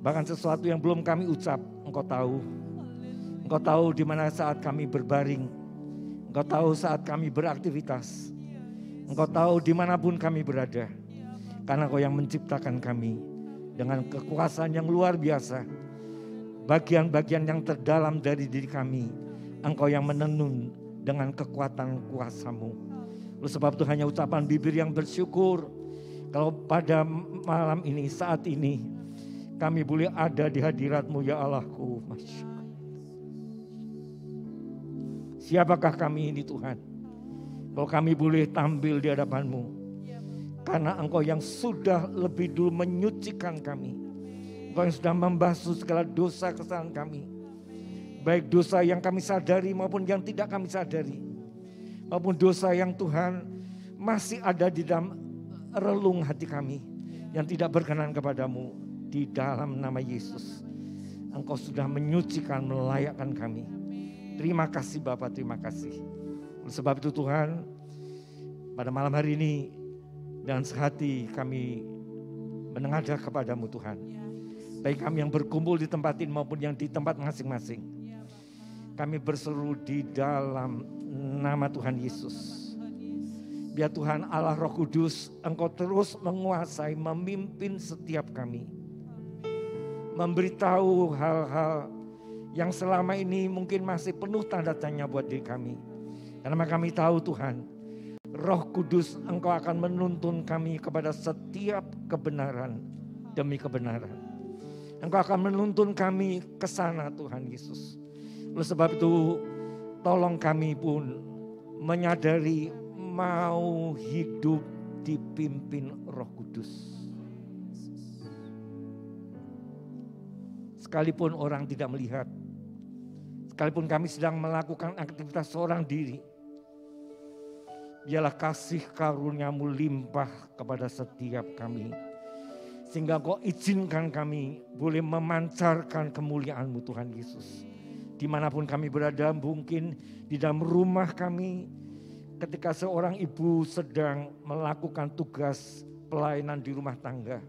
Bahkan sesuatu yang belum kami ucap, Engkau tahu. Engkau tahu di mana saat kami berbaring. Engkau tahu saat kami beraktivitas. Engkau tahu dimanapun kami berada. Karena Engkau yang menciptakan kami dengan kekuasaan yang luar biasa. Bagian-bagian yang terdalam dari diri kami, Engkau yang menenun dengan kekuatan kuasa-Mu. Oleh sebab itu hanya ucapan bibir yang bersyukur. Kalau pada malam ini, saat ini, kami boleh ada di hadirat-Mu ya Allahku. Siapakah kami ini Tuhan? Kalau kami boleh tampil di hadapan-Mu. Karena Engkau yang sudah lebih dulu menyucikan kami. Engkau yang sudah membasuh segala dosa kesalahan kami. Baik dosa yang kami sadari maupun yang tidak kami sadari. Maupun dosa yang Tuhan masih ada di dalam relung hati kami. Yang tidak berkenan kepadamu. Di dalam nama Yesus. Engkau sudah menyucikan, melayakkan kami. Terima kasih Bapa, terima kasih. Oleh sebab itu Tuhan, pada malam hari ini dengan sehati kami menengadah kepadamu Tuhan. Baik kami yang berkumpul di tempat ini maupun yang di tempat masing-masing. Kami berseru di dalam nama Tuhan Yesus. Biar Tuhan Allah Roh Kudus, Engkau terus menguasai, memimpin setiap kami. Memberitahu hal-hal yang selama ini mungkin masih penuh tanda tanya buat diri kami. Karena kami tahu Tuhan, Roh Kudus Engkau akan menuntun kami kepada setiap kebenaran demi kebenaran. Engkau akan menuntun kami ke sana Tuhan Yesus. Oleh sebab itu tolong kami pun menyadari mau hidup dipimpin Roh Kudus. Sekalipun orang tidak melihat, sekalipun kami sedang melakukan aktivitas seorang diri, biarlah kasih karunia-Mu limpah kepada setiap kami. Sehingga Kau izinkan kami boleh memancarkan kemuliaan-Mu Tuhan Yesus. Dimanapun kami berada, mungkin di dalam rumah kami, ketika seorang ibu sedang melakukan tugas pelayanan di rumah tangga.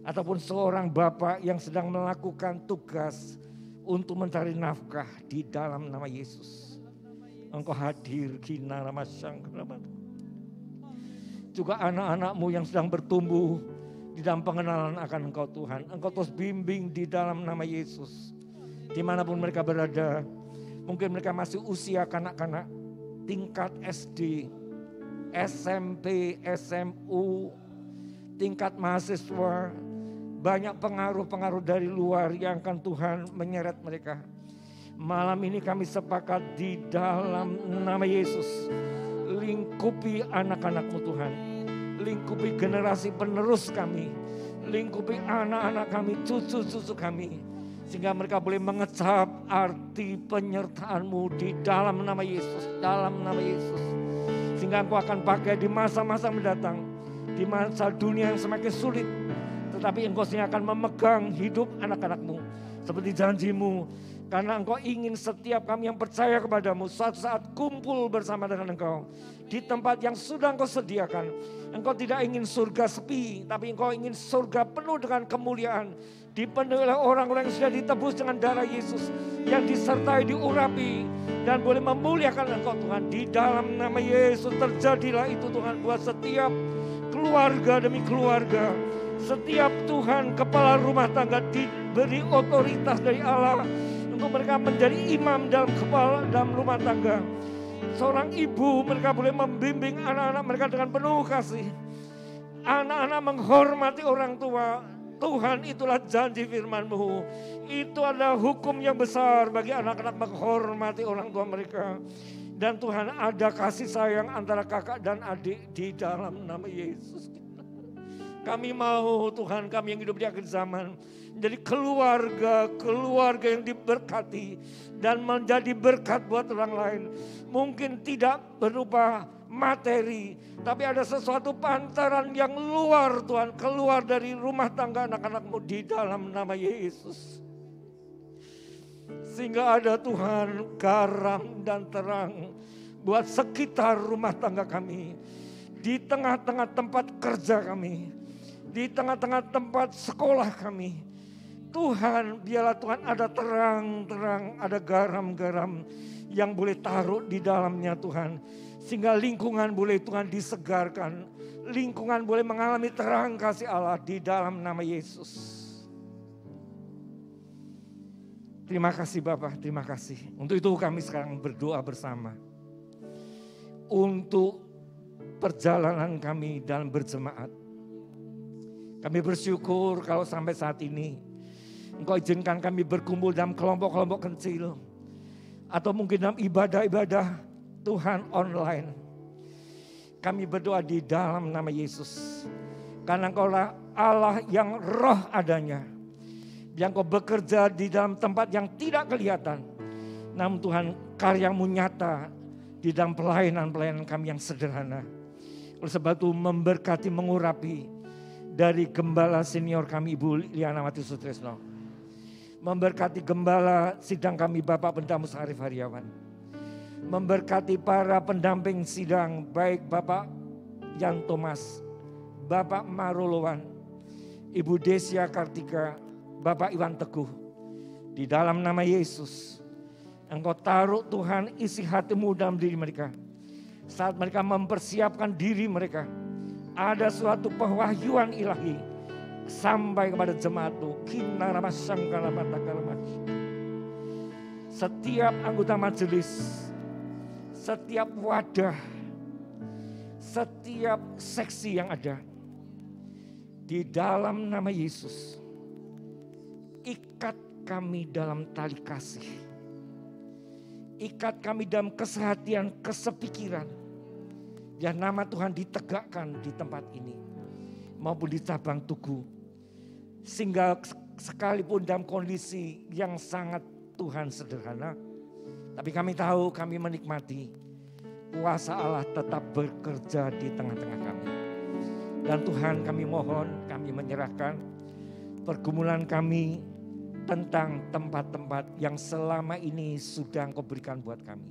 Ataupun seorang bapak yang sedang melakukan tugas untuk mencari nafkah di dalam nama Yesus. Engkau hadir kina ramasyang. Juga anak-anak-Mu yang sedang bertumbuh di dalam pengenalan akan Engkau Tuhan. Engkau terus bimbing di dalam nama Yesus. Dimanapun mereka berada, mungkin mereka masih usia kanak-kanak, tingkat SD, SMP, SMU, tingkat mahasiswa. Banyak pengaruh-pengaruh dari luar yang akan Tuhan menyeret mereka. Malam ini kami sepakat di dalam nama Yesus. Lingkupi anak-anak-Mu Tuhan. Lingkupi generasi penerus kami. Lingkupi anak-anak kami, cucu-cucu kami. Sehingga mereka boleh mengecap arti penyertaan-Mu di dalam nama Yesus. Dalam nama Yesus. Sehingga Engkau akan pakai di masa-masa mendatang. Di masa dunia yang semakin sulit. Tetapi Engkau sendiri akan memegang hidup anak-anak-Mu. Seperti janji-Mu. Karena Engkau ingin setiap kami yang percaya kepadamu suatu saat kumpul bersama dengan Engkau. Di tempat yang sudah Engkau sediakan. Engkau tidak ingin surga sepi. Tapi Engkau ingin surga penuh dengan kemuliaan. Dipenuhi oleh orang-orang yang sudah ditebus dengan darah Yesus. Yang disertai, diurapi. Dan boleh memuliakan Engkau Tuhan. Di dalam nama Yesus terjadilah itu Tuhan. Buat setiap keluarga demi keluarga. Setiap Tuhan kepala rumah tangga diberi otoritas dari Allah. Untuk mereka menjadi imam dalam rumah tangga. Seorang ibu mereka boleh membimbing anak-anak mereka dengan penuh kasih. Anak-anak menghormati orang tua. Tuhan itulah janji firman-Mu. Itu adalah hukum yang besar bagi anak-anak menghormati orang tua mereka. Dan Tuhan ada kasih sayang antara kakak dan adik di dalam nama Yesus. Kami mau Tuhan kami yang hidup di akhir zaman. Menjadi keluarga yang diberkati. Dan menjadi berkat buat orang lain. Mungkin tidak berupa materi. Tapi ada sesuatu pantaran yang luar Tuhan. Keluar dari rumah tangga anak-anak-Mu di dalam nama Yesus. Sehingga ada Tuhan garam dan terang. Buat sekitar rumah tangga kami. Di tengah-tengah tempat kerja kami. Di tengah-tengah tempat sekolah kami. Tuhan, biarlah Tuhan ada terang-terang, ada garam-garam yang boleh taruh di dalamnya Tuhan. Sehingga lingkungan boleh Tuhan disegarkan. Lingkungan boleh mengalami terang kasih Allah di dalam nama Yesus. Terima kasih Bapak, terima kasih. Untuk itu kami sekarang berdoa bersama. Untuk perjalanan kami dalam berjemaat. Kami bersyukur kalau sampai saat ini Engkau izinkan kami berkumpul dalam kelompok-kelompok kecil. Atau mungkin dalam ibadah-ibadah Tuhan online. Kami berdoa di dalam nama Yesus. Karena Engkaulah Allah yang roh adanya. Yang Kau bekerja di dalam tempat yang tidak kelihatan. Namun Tuhan, karya-Mu nyata di dalam pelayanan-pelayanan kami yang sederhana. Oleh sebab itu memberkati, mengurapi dari gembala senior kami Ibu Liana Mati Sutresno. Memberkati gembala sidang kami Bapak Pendamus Arif Haryawan. Memberkati para pendamping sidang baik Bapak Jan Thomas, Bapak Marolowan, Ibu Desia Kartika, Bapak Iwan Teguh. Di dalam nama Yesus, Engkau taruh Tuhan isi hati-Mu dalam diri mereka. Saat mereka mempersiapkan diri mereka, ada suatu pewahyuan ilahi sampai kepada jemaat-Mu. Setiap anggota majelis, setiap wadah, setiap seksi yang ada, di dalam nama Yesus, ikat kami dalam tali kasih. Ikat kami dalam kesehatian, kesepikiran. Ya, nama Tuhan ditegakkan di tempat ini maupun di cabang Tugu. Sehingga sekalipun dalam kondisi yang sangat Tuhan sederhana, tapi kami tahu, kami menikmati kuasa Allah tetap bekerja di tengah-tengah kami. Dan Tuhan, kami mohon, kami menyerahkan pergumulan kami tentang tempat-tempat yang selama ini sudah Engkau berikan buat kami.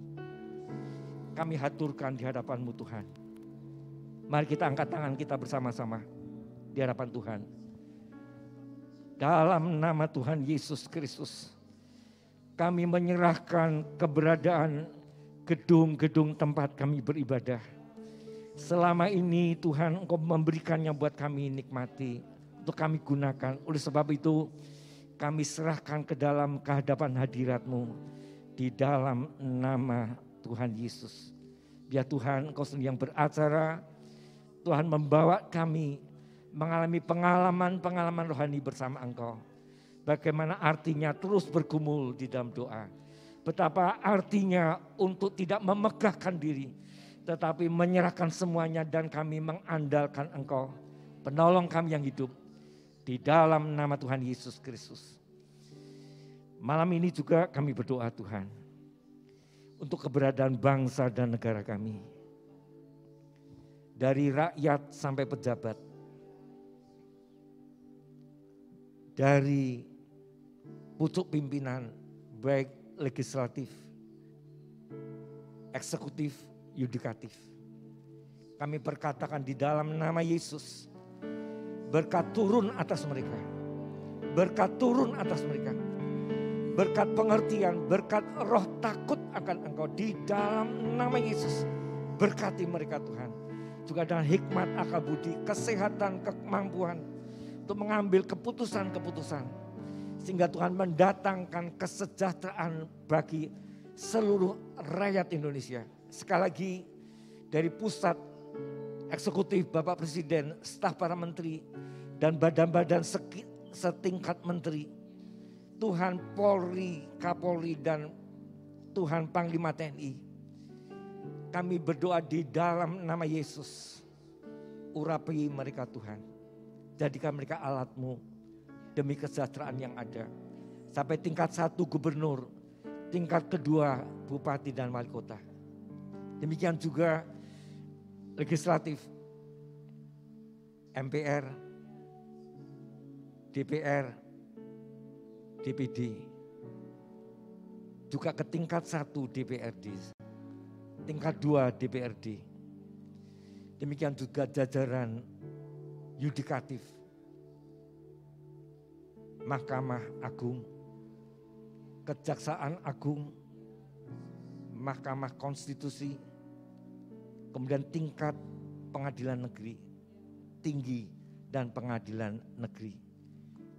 Kami haturkan di hadapan-Mu Tuhan. Mari kita angkat tangan kita bersama-sama di hadapan Tuhan. Dalam nama Tuhan Yesus Kristus, kami menyerahkan keberadaan gedung-gedung tempat kami beribadah. Selama ini Tuhan Engkau memberikannya buat kami nikmati, untuk kami gunakan. Oleh sebab itu kami serahkan ke dalam kehadapan hadirat-Mu di dalam nama Tuhan Yesus. Biar Tuhan Engkau sendiri yang beracara, Tuhan membawa kami mengalami pengalaman-pengalaman rohani bersama Engkau. Bagaimana artinya terus bergumul di dalam doa. Betapa artinya untuk tidak memegahkan diri, tetapi menyerahkan semuanya dan kami mengandalkan Engkau, penolong kami yang hidup. Di dalam nama Tuhan Yesus Kristus. Malam ini juga kami berdoa Tuhan, untuk keberadaan bangsa dan negara kami. Dari rakyat sampai pejabat. Dari pucuk pimpinan, baik legislatif, eksekutif, yudikatif. Kami berkatakan di dalam nama Yesus, berkat turun atas mereka. Berkat turun atas mereka. Berkat pengertian, berkat roh takut akan Engkau di dalam nama Yesus. Berkati mereka Tuhan. Juga dengan hikmat, akal budi, kesehatan, kemampuan untuk mengambil keputusan-keputusan. Sehingga Tuhan mendatangkan kesejahteraan bagi seluruh rakyat Indonesia. Sekali lagi dari pusat eksekutif Bapak Presiden, staf para menteri, dan badan-badan setingkat menteri, Tuhan Polri, Kapolri, dan Tuhan Panglima TNI. Kami berdoa di dalam nama Yesus, urapi mereka Tuhan. Jadikan mereka alat-Mu demi kesejahteraan yang ada. Sampai tingkat 1 gubernur, tingkat kedua bupati dan wali kota. Demikian juga legislatif, MPR, DPR, DPD. Juga ke tingkat 1 DPRD, tingkat 2 DPRD. Demikian juga jajaran yudikatif, Mahkamah Agung, Kejaksaan Agung, Mahkamah Konstitusi, kemudian tingkat pengadilan negeri, tinggi dan pengadilan negeri.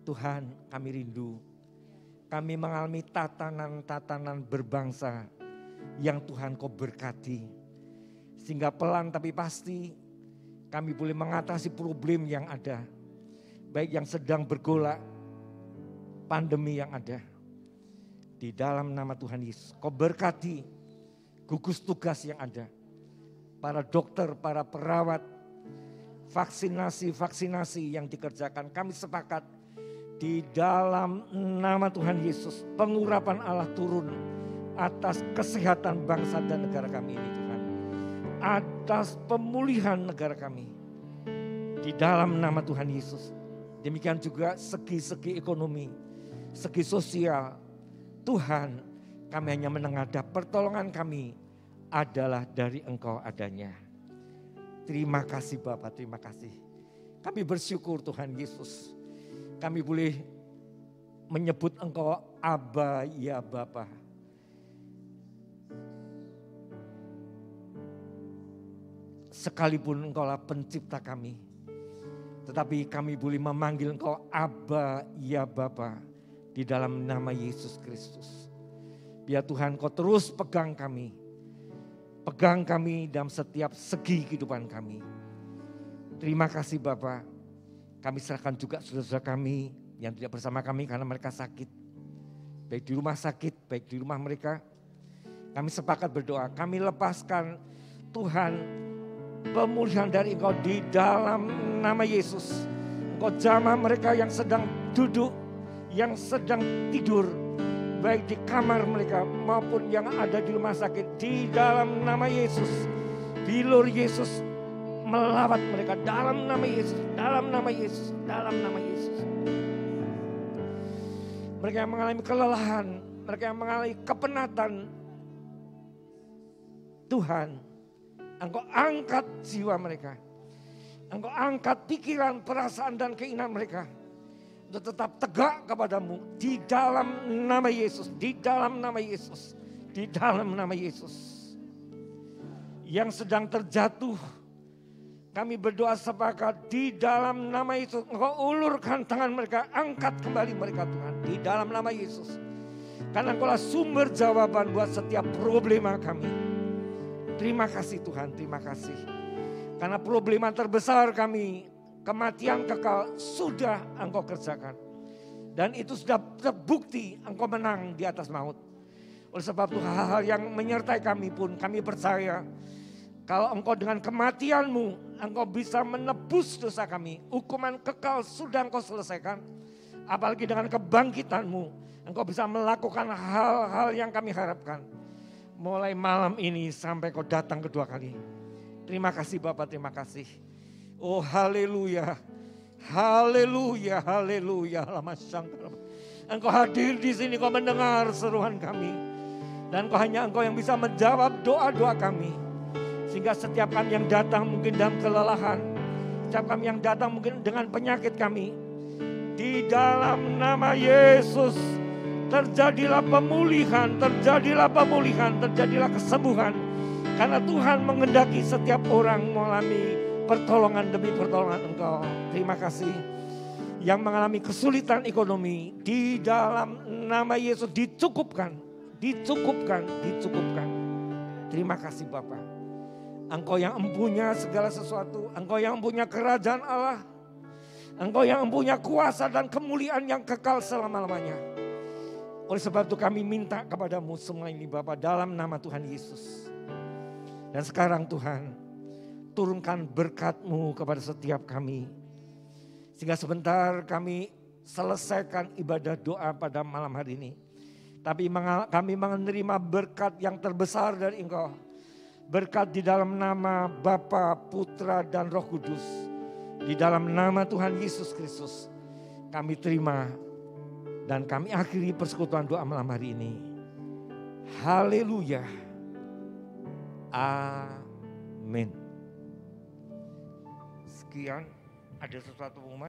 Tuhan, kami rindu, kami mengalami tatanan-tatanan berbangsa yang Tuhan Kau berkati. Sehingga pelan tapi pasti kami boleh mengatasi problem yang ada. Baik yang sedang bergolak, pandemi yang ada. Di dalam nama Tuhan Yesus, Kau berkati gugus tugas yang ada. Para dokter, para perawat, vaksinasi yang dikerjakan. Kami sepakat Di dalam nama Tuhan Yesus, pengurapan Allah turun atas kesehatan bangsa dan negara kami ini Tuhan. Atas pemulihan negara kami. Di dalam nama Tuhan Yesus. Demikian juga segi-segi ekonomi, segi sosial. Tuhan, kami hanya menengadah, pertolongan kami adalah dari Engkau adanya. Terima kasih Bapak, terima kasih. Kami bersyukur Tuhan Yesus. Kami boleh menyebut Engkau Aba ya Bapa. Sekalipun Engkaulah pencipta kami, tetapi kami boleh memanggil Engkau Aba ya Bapa di dalam nama Yesus Kristus. Biar Tuhan Kau terus pegang kami dalam setiap segi kehidupan kami. Terima kasih Bapa. Kami serahkan juga saudara-saudara kami yang tidak bersama kami karena mereka sakit. Baik di rumah sakit, baik di rumah mereka. Kami sepakat berdoa, kami lepaskan Tuhan pemulihan dari Engkau di dalam nama Yesus. Engkau jamah mereka yang sedang duduk, yang sedang tidur. Baik di kamar mereka maupun yang ada di rumah sakit. Di dalam nama Yesus. Bilur Yesus melawat mereka dalam nama Yesus, dalam nama Yesus, dalam nama Yesus. Mereka yang mengalami kelelahan, mereka yang mengalami kepenatan. Tuhan, Engkau angkat jiwa mereka. Engkau angkat pikiran, perasaan dan keinginan mereka. Untuk tetap tegak kepadamu di dalam nama Yesus, di dalam nama Yesus, di dalam nama Yesus. Yang sedang terjatuh, kami berdoa sepakat di dalam nama Yesus. Engkau ulurkan tangan mereka, angkat kembali mereka Tuhan. Di dalam nama Yesus. Karena Engkaulah sumber jawaban buat setiap problema kami. Terima kasih Tuhan, terima kasih. Karena problema terbesar kami, kematian kekal sudah Engkau kerjakan. Dan itu sudah terbukti Engkau menang di atas maut. Oleh sebab itu hal-hal yang menyertai kami pun kami percaya. Kalau Engkau dengan kematian-Mu, Engkau bisa menebus dosa kami. Hukuman kekal sudah Engkau selesaikan. Apalagi dengan kebangkitan-Mu, Engkau bisa melakukan hal-hal yang kami harapkan. Mulai malam ini sampai Kau datang kedua kali. Terima kasih Bapak, terima kasih. Oh haleluya, haleluya, haleluya. Engkau hadir di sini, Kau mendengar seruan kami. Dan Engkau yang bisa menjawab doa-doa kami. Sehingga setiap kami yang datang mungkin dalam kelelahan. Setiap kami yang datang mungkin dengan penyakit kami. Di dalam nama Yesus terjadilah pemulihan, terjadilah pemulihan, terjadilah kesembuhan. Karena Tuhan mengendaki setiap orang mengalami pertolongan demi pertolongan Engkau. Terima kasih. Yang mengalami kesulitan ekonomi di dalam nama Yesus dicukupkan, dicukupkan, dicukupkan. Terima kasih Bapak. Engkau yang empunya segala sesuatu. Engkau yang empunya kerajaan Allah. Engkau yang empunya kuasa dan kemuliaan yang kekal selama-lamanya. Oleh sebab itu kami minta kepadamu semua ini Bapa dalam nama Tuhan Yesus. Dan sekarang Tuhan, turunkan berkat-Mu kepada setiap kami. Sehingga sebentar kami selesaikan ibadah doa pada malam hari ini. Tapi kami menerima berkat yang terbesar dari Engkau. Berkat di dalam nama Bapa, Putra dan Roh Kudus. Di dalam nama Tuhan Yesus Kristus. Kami terima dan kami akhiri persekutuan doa malam hari ini. Haleluya. Amin. Sekian, ada sesuatu pengumuman.